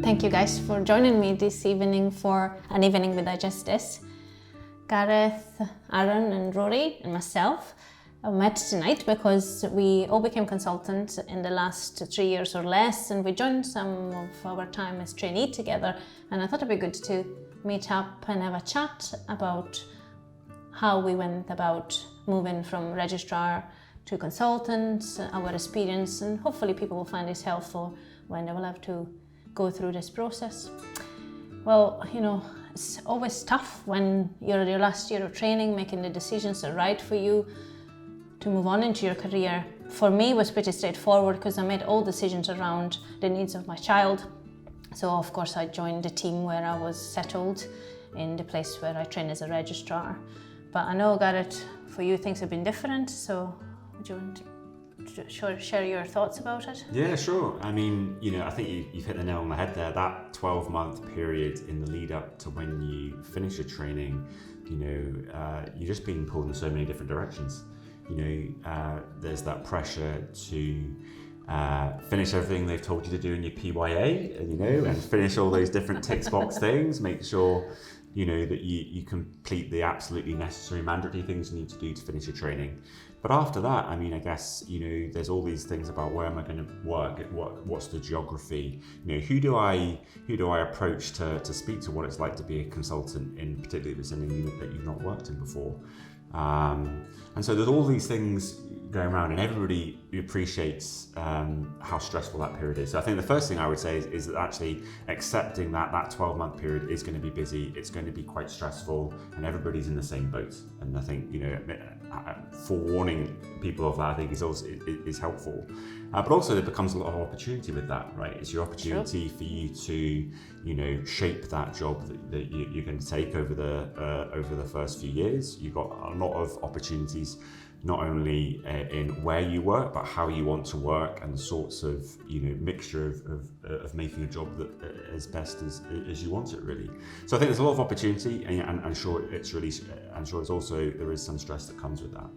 Thank you guys for joining me this evening for an evening with Justice. Gareth, Aaron and Rory and myself met tonight because we all became consultants in the last 3 years or less, and we joined some of our time as trainee together, and I thought it'd be good to meet up and have a chat about how we went about moving from registrar to consultants, our experience, and hopefully people will find this helpful when they will have to go through this process. Well, it's always tough when you're in your last year of training, making the decisions that are right for you to move on into your career. For me, it was pretty straightforward because I made all decisions around the needs of my child. So of course I joined the team where I was settled in the place where I train as a registrar. But I know, Gareth, for you things have been different, so would you want to share your thoughts about it? Yeah, sure. I mean, I think you've hit the nail on the head there. That 12-month period in the lead up to when you finish your training, you're just being pulled in so many different directions. There's that pressure to finish everything they've told you to do in your PYA, and finish all those different tick box things. Make sure, that you complete the absolutely necessary mandatory things you need to do to finish your training. But after that, I guess, there's all these things about where am I going to work, what's the geography, who do I approach to speak to what it's like to be a consultant, in particularly if it's in a unit that you've not worked in before. And so there's all these things going around, and everybody appreciates how stressful that period is. So I think the first thing I would say is that actually accepting that 12-month period is going to be busy, it's going to be quite stressful, and everybody's in the same boat. And I think, forewarning people of that, I think is helpful. But also there becomes a lot of opportunity with that, right? It's your opportunity for you to, shape that job that you're going to take over the first few years. You've got a lot of opportunities, not only in where you work, but how you want to work, and the sorts of mixture of making a job that as best as you want it, really. So I think there's a lot of opportunity, and I'm sure it's also, there is some stress that comes with that.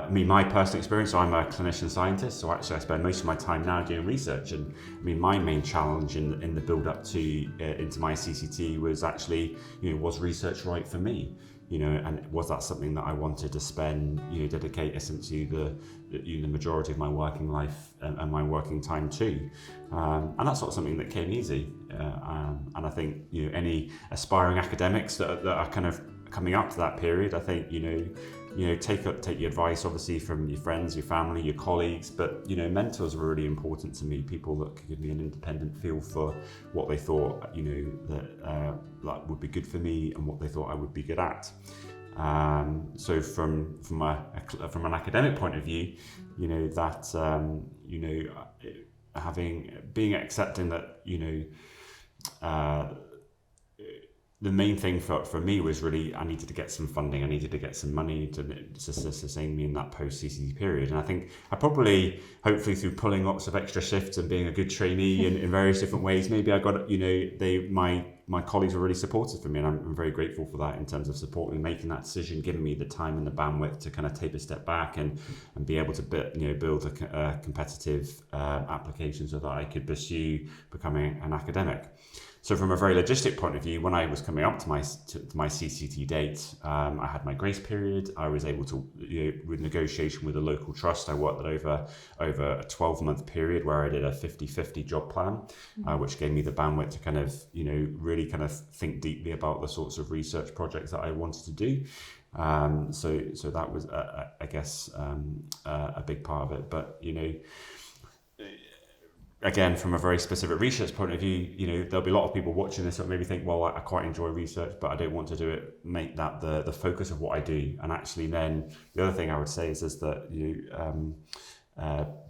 My personal experience, so I'm a clinician scientist, so actually I spend most of my time now doing research, and my main challenge in the build up to into my CCT was actually, was research right for me? And was that something that I wanted to spend, dedicate essentially the majority of my working life and my working time to? And that's not something that came easy. And I think, any aspiring academics that are kind of coming up to that period, I think, take your advice, obviously, from your friends, your family, your colleagues, but, mentors were really important to me, people that could give me an independent feel for what they thought, that would be good for me and what they thought I would be good at. So from an academic point of view, being accepting that, the main thing for me was really I needed to get some funding. I needed to get some money to sustain me in that post-CCT period. And I think I probably, hopefully through pulling lots of extra shifts and being a good trainee in various different ways, maybe I got, my colleagues were really supportive for me, and I'm very grateful for that in terms of supporting making that decision, giving me the time and the bandwidth to kind of take a step back and be able to build a competitive application so that I could pursue becoming an academic. So from a very logistic point of view, when I was coming up to my CCT date, I had my grace period. I was able to, with negotiation with a local trust, I worked that over a 12-month period where I did a 50-50 job plan, which gave me the bandwidth to kind of, really kind of think deeply about the sorts of research projects that I wanted to do. So that was, I guess, a big part of it. But, again, from a very specific research point of view, there'll be a lot of people watching this that maybe think, well, I quite enjoy research, but I don't want to make that the focus of what I do. And actually then the other thing I would say is that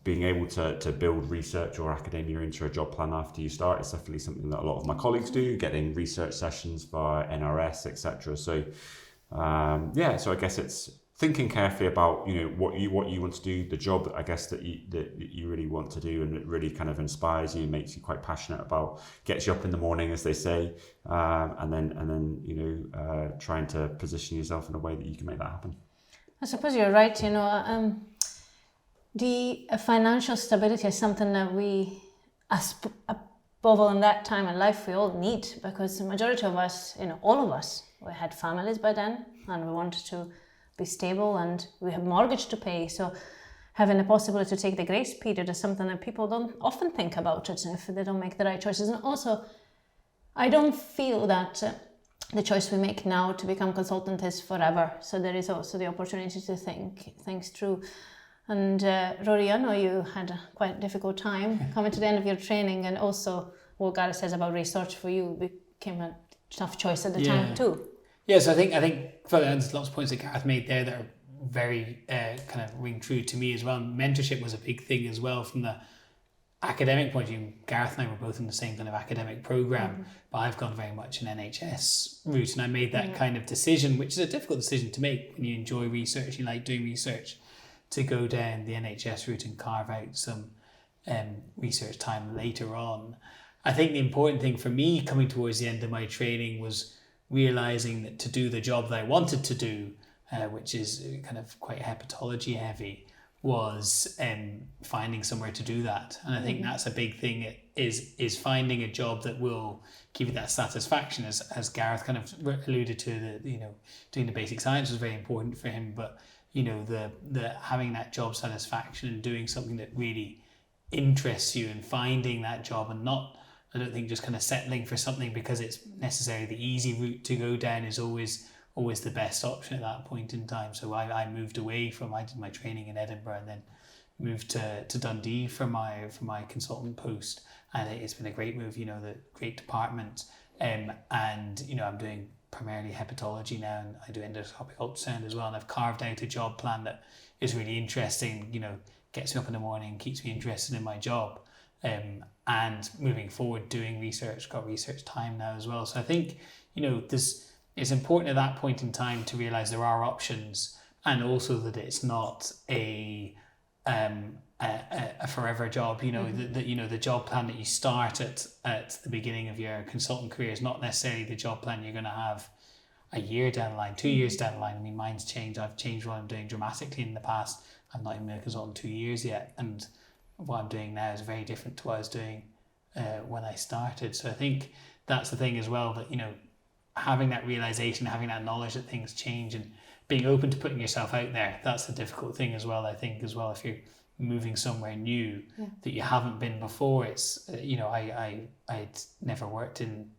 being able to build research or academia into a job plan after you start is definitely something that a lot of my colleagues do, getting research sessions via NRS, etc. So so I guess it's thinking carefully about what you want to do, the job I guess that you really want to do, and it really kind of inspires you, makes you quite passionate about, gets you up in the morning, as they say, and then trying to position yourself in a way that you can make that happen. I suppose you're right. The financial stability is something that we above all in that time in life we all need, because the majority of us, all of us, we had families by then and we wanted to be stable and we have mortgage to pay. So having the possibility to take the grace period is something that people don't often think about it if they don't make the right choices. And also, I don't feel that the choice we make now to become consultant is forever. So there is also the opportunity to think things through. And Rory, I know you had a quite difficult time coming to the end of your training, and also what Gareth says about research for you became a tough choice at the time too. Yeah, so I think further, there's lots of points that Gareth made there that are very kind of ring true to me as well. Mentorship was a big thing as well from the academic point of view. Gareth and I were both in the same kind of academic program, but I've gone very much an NHS route, and I made that kind of decision, which is a difficult decision to make when you enjoy research, you like doing research, to go down the NHS route and carve out some research time later on. I think the important thing for me coming towards the end of my training was realising that to do the job that I wanted to do, which is kind of quite hepatology heavy, was finding somewhere to do that. And I think that's a big thing, is finding a job that will give you that satisfaction, as Gareth kind of alluded to, that doing the basic science was very important for him, but the having that job satisfaction and doing something that really interests you and finding that job, and not, I don't think, just kind of settling for something because it's necessarily the easy route to go down is always the best option at that point in time. So I moved away from, I did my training in Edinburgh and then moved to Dundee for my consultant post, and it's been a great move, the great department, and I'm doing primarily hepatology now, and I do endoscopic ultrasound as well, and I've carved out a job plan that is really interesting, gets me up in the morning, keeps me interested in my job, and moving forward doing research, got research time now as well. So I think it's important at that point in time to realise there are options, and also that it's not a forever job. The job plan that you start at the beginning of your consultant career is not necessarily the job plan you're going to have a year down the line, 2 years down the line. I mean, mine's changed. I've changed what I'm doing dramatically in the past. I'm not even a consultant 2 years yet, and what I'm doing now is very different to what I was doing when I started. So I think that's the thing as well, that having that realization, having that knowledge that things change, and being open to putting yourself out there, that's the difficult thing as well, I think, as well. If you're moving somewhere new that you haven't been before, it's I'd never worked in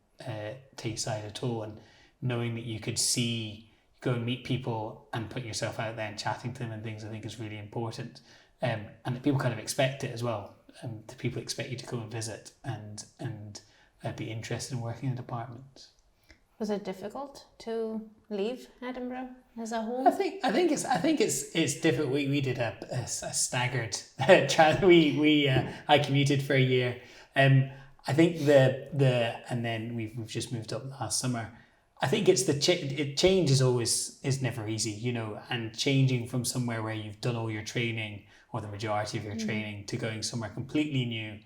Tayside at all, and knowing that you could go and meet people and put yourself out there and chatting to them and things, I think is really important, and that people kind of expect it as well. The people expect you to go and visit and be interested in working in the department. Was it difficult to leave Edinburgh as a whole? I think it's difficult. We did a staggered I commuted for a year. I think and then we've just moved up last summer. I think it's change is never easy, and changing from somewhere where you've done all your training, or the majority of your training, to going somewhere completely new,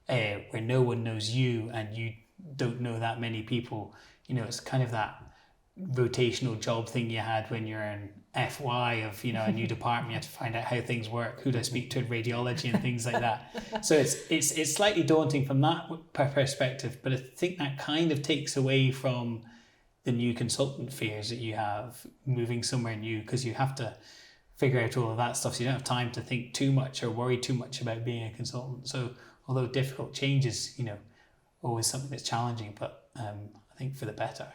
where no one knows you and you don't know that many people. It's kind of that rotational job thing you had when you're in FY of, a new department. You have to find out how things work, who do I speak to in radiology and things like that. So it's slightly daunting from that perspective, but I think that kind of takes away from the new consultant fears that you have moving somewhere new, because you have to figure out all of that stuff, so you don't have time to think too much or worry too much about being a consultant. So although difficult, change is, always something that's challenging, but I think for the better.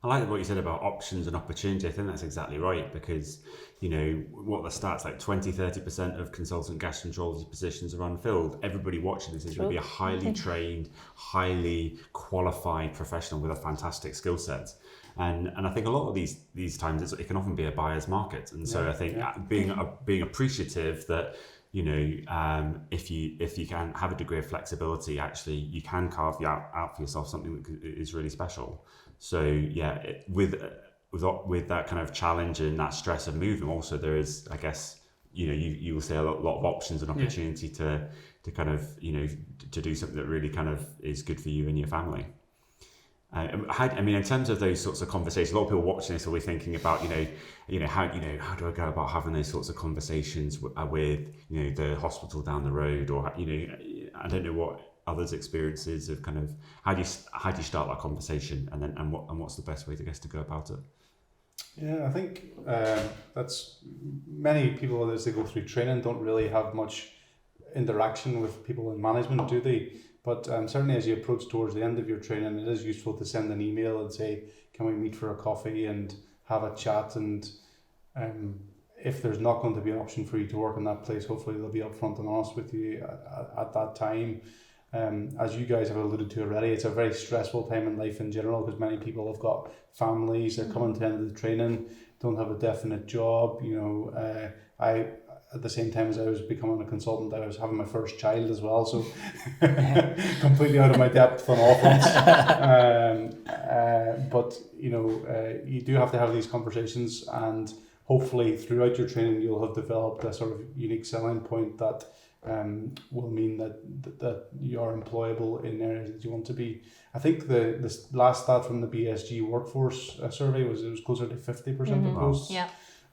I like what you said about options and opportunity. I think that's exactly right, because, what the stats, like 20-30% of consultant gastroenterology positions are unfilled. Everybody watching this is going to be a highly trained, highly qualified professional with a fantastic skill set. And I think a lot of these times it can often be a buyer's market. And so I think being appreciative that, if you can have a degree of flexibility, actually you can carve out for yourself something that is really special. So with that kind of challenge and that stress of moving, also there is, I guess, you will say a lot of options and opportunity to kind of, to do something that really kind of is good for you and your family. In terms of those sorts of conversations, a lot of people watching this will be thinking about, how do I go about having those sorts of conversations with, the hospital down the road, or, I don't know others' experiences of kind of how do you start that conversation, and what's the best way to go about it? Yeah, I think that's many people as they go through training don't really have much interaction with people in management, do they? But certainly as you approach towards the end of your training, it is useful to send an email and say, can we meet for a coffee and have a chat? And if there's not going to be an option for you to work in that place, hopefully they'll be upfront and honest with you at that time. As you guys have alluded to already, it's a very stressful time in life in general because many people have got families, they're coming to the end of the training, don't have a definite job. I at the same time as I was becoming a consultant, I was having my first child as well, so completely out of my depth on all fronts. But you do have to have these conversations, and hopefully throughout your training you'll have developed a sort of unique selling point that will mean that you are employable in areas that you want to be. I think the last stat from the BSG workforce survey was it was closer to 50% of posts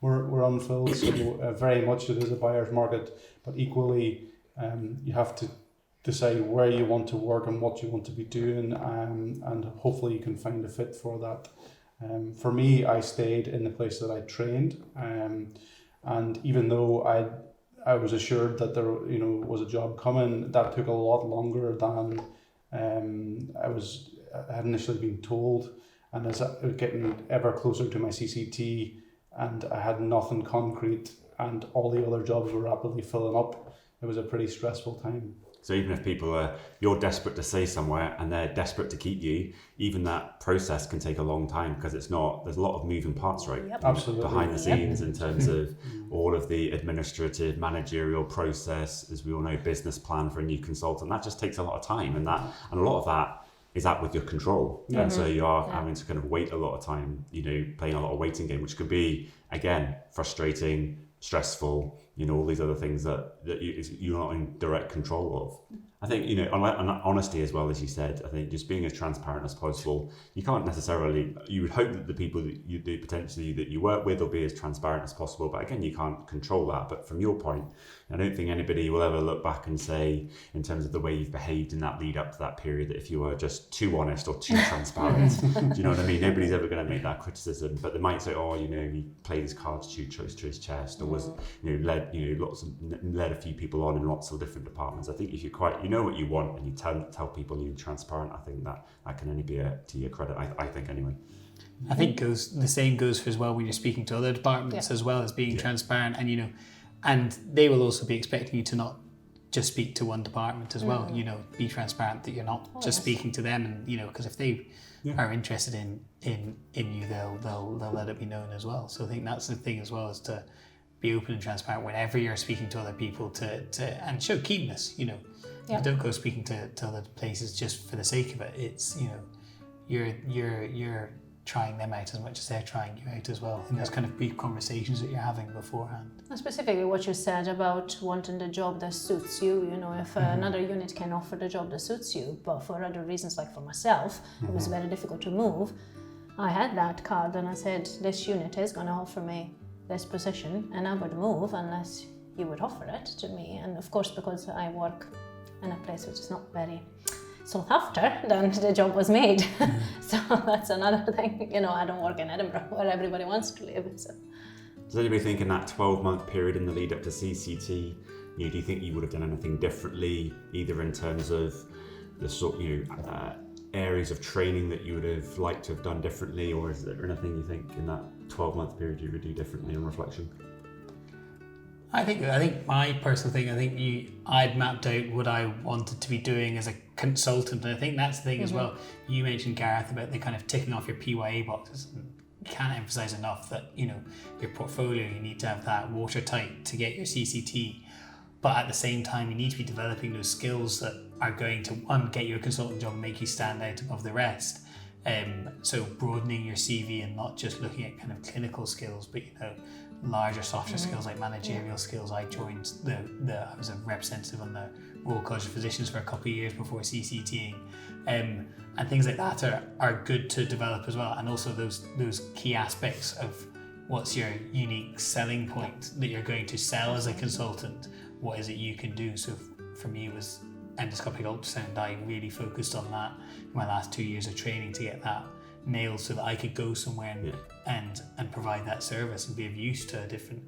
were unfilled. So very much it is a buyer's market, but equally you have to decide where you want to work and what you want to be doing, and hopefully you can find a fit for that. For me, I stayed in the place that I trained, and even though I was assured that there was a job coming, that took a lot longer than I had initially been told. And as I was getting ever closer to my CCT, and I had nothing concrete, and all the other jobs were rapidly filling up, it was a pretty stressful time. So even if you're desperate to stay somewhere and they're desperate to keep you, even that process can take a long time because there's a lot of moving parts, right? Yep. Absolutely. Behind the scenes in terms of all of the administrative, managerial process, as we all know, business plan for a new consultant, that just takes a lot of time, and a lot of that is out with your control. Mm-hmm. And so you are having to kind of wait a lot of time, playing a lot of waiting game, which could be, again, frustrating, stressful, all these other things that you're not in direct control of. I think, and honesty as well, as you said, I think just being as transparent as possible. You can't necessarily, you would hope that the people that you work with will be as transparent as possible, but again, you can't control that. But from your point, I don't think anybody will ever look back and say, in terms of the way you've behaved in that lead up to that period, that if you were just too honest or too transparent, do you know what I mean? Nobody's ever going to make that criticism, but they might say, he played his cards too close to his chest, or was, led a few people on in lots of different departments. I think if you know what you want and you tell people and you're transparent, I think that can only be to your credit. I think anyway. I think the same goes for as well when you're speaking to other departments as well as being transparent, and they will also be expecting you to not just speak to one department as well. Be transparent that you're not just speaking to them, and because if they are interested in you, they'll let it be known as well. So I think that's the thing as well, is to be open and transparent whenever you're speaking to other people and show keenness. Don't go speaking to other places just for the sake of it. It's you're trying them out as much as they're trying you out as well, in those kind of brief conversations that you're having beforehand. And specifically what you said about wanting the job that suits you, if another unit can offer the job that suits you, but for other reasons, like for myself, it was very difficult to move. I had that card and I said, this unit is going to offer me this position, and I would move unless you would offer it to me. And of course, because I work in a place which is not very sought after, then the job was made. So that's another thing. I don't work in Edinburgh where everybody wants to live. So. Does anybody think in that 12-month period in the lead up to CCT, do you think you would have done anything differently, either in terms of the sort, areas of training that you would have liked to have done differently, or is there anything you think in that 12-month period you would do differently on reflection? I think my personal thing, I'd mapped out what I wanted to be doing as a consultant, and I think that's the thing as well. You mentioned, Gareth, about the kind of ticking off your PYA boxes. You can't emphasize enough that your portfolio, you need to have that watertight to get your CCT, but at the same time you need to be developing those skills that are going to get you a consultant job and make you stand out above the rest. So broadening your CV and not just looking at kind of clinical skills, but larger, softer skills like managerial skills. I joined I was a representative on the Royal College of Physicians for a couple of years before CCTing, and things like that are good to develop as well. And also those key aspects of what's your unique selling point that you're going to sell as a consultant. What is it you can do? So for me, it was endoscopic ultrasound, I really focused on that in my last 2 years of training to get that nailed so that I could go somewhere and provide that service and be of use to a different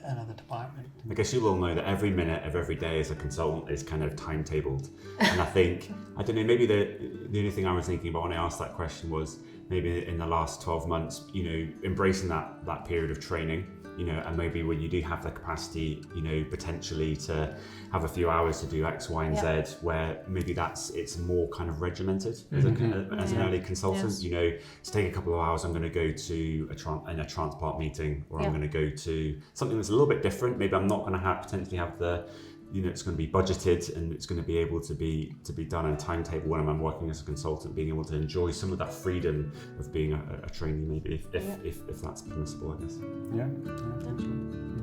another department. I guess you all know that every minute of every day as a consultant is kind of timetabled, and I think I don't know, maybe the only thing I was thinking about when I asked that question was maybe in the last 12 months, you know, embracing that period of training, you know, and maybe when you do have the capacity, you know, potentially to have a few hours to do X, Y, and Z, where maybe it's more kind of regimented as an early consultant, you know, to take a couple of hours, I'm going to go to a transplant meeting, or I'm going to go to something that's a little bit different. Maybe I'm not going to potentially have the, you know, it's going to be budgeted and it's going to be able to be done on timetable when I'm working as a consultant, being able to enjoy some of that freedom of being a trainee, maybe if that's permissible, I guess. Yeah, absolutely.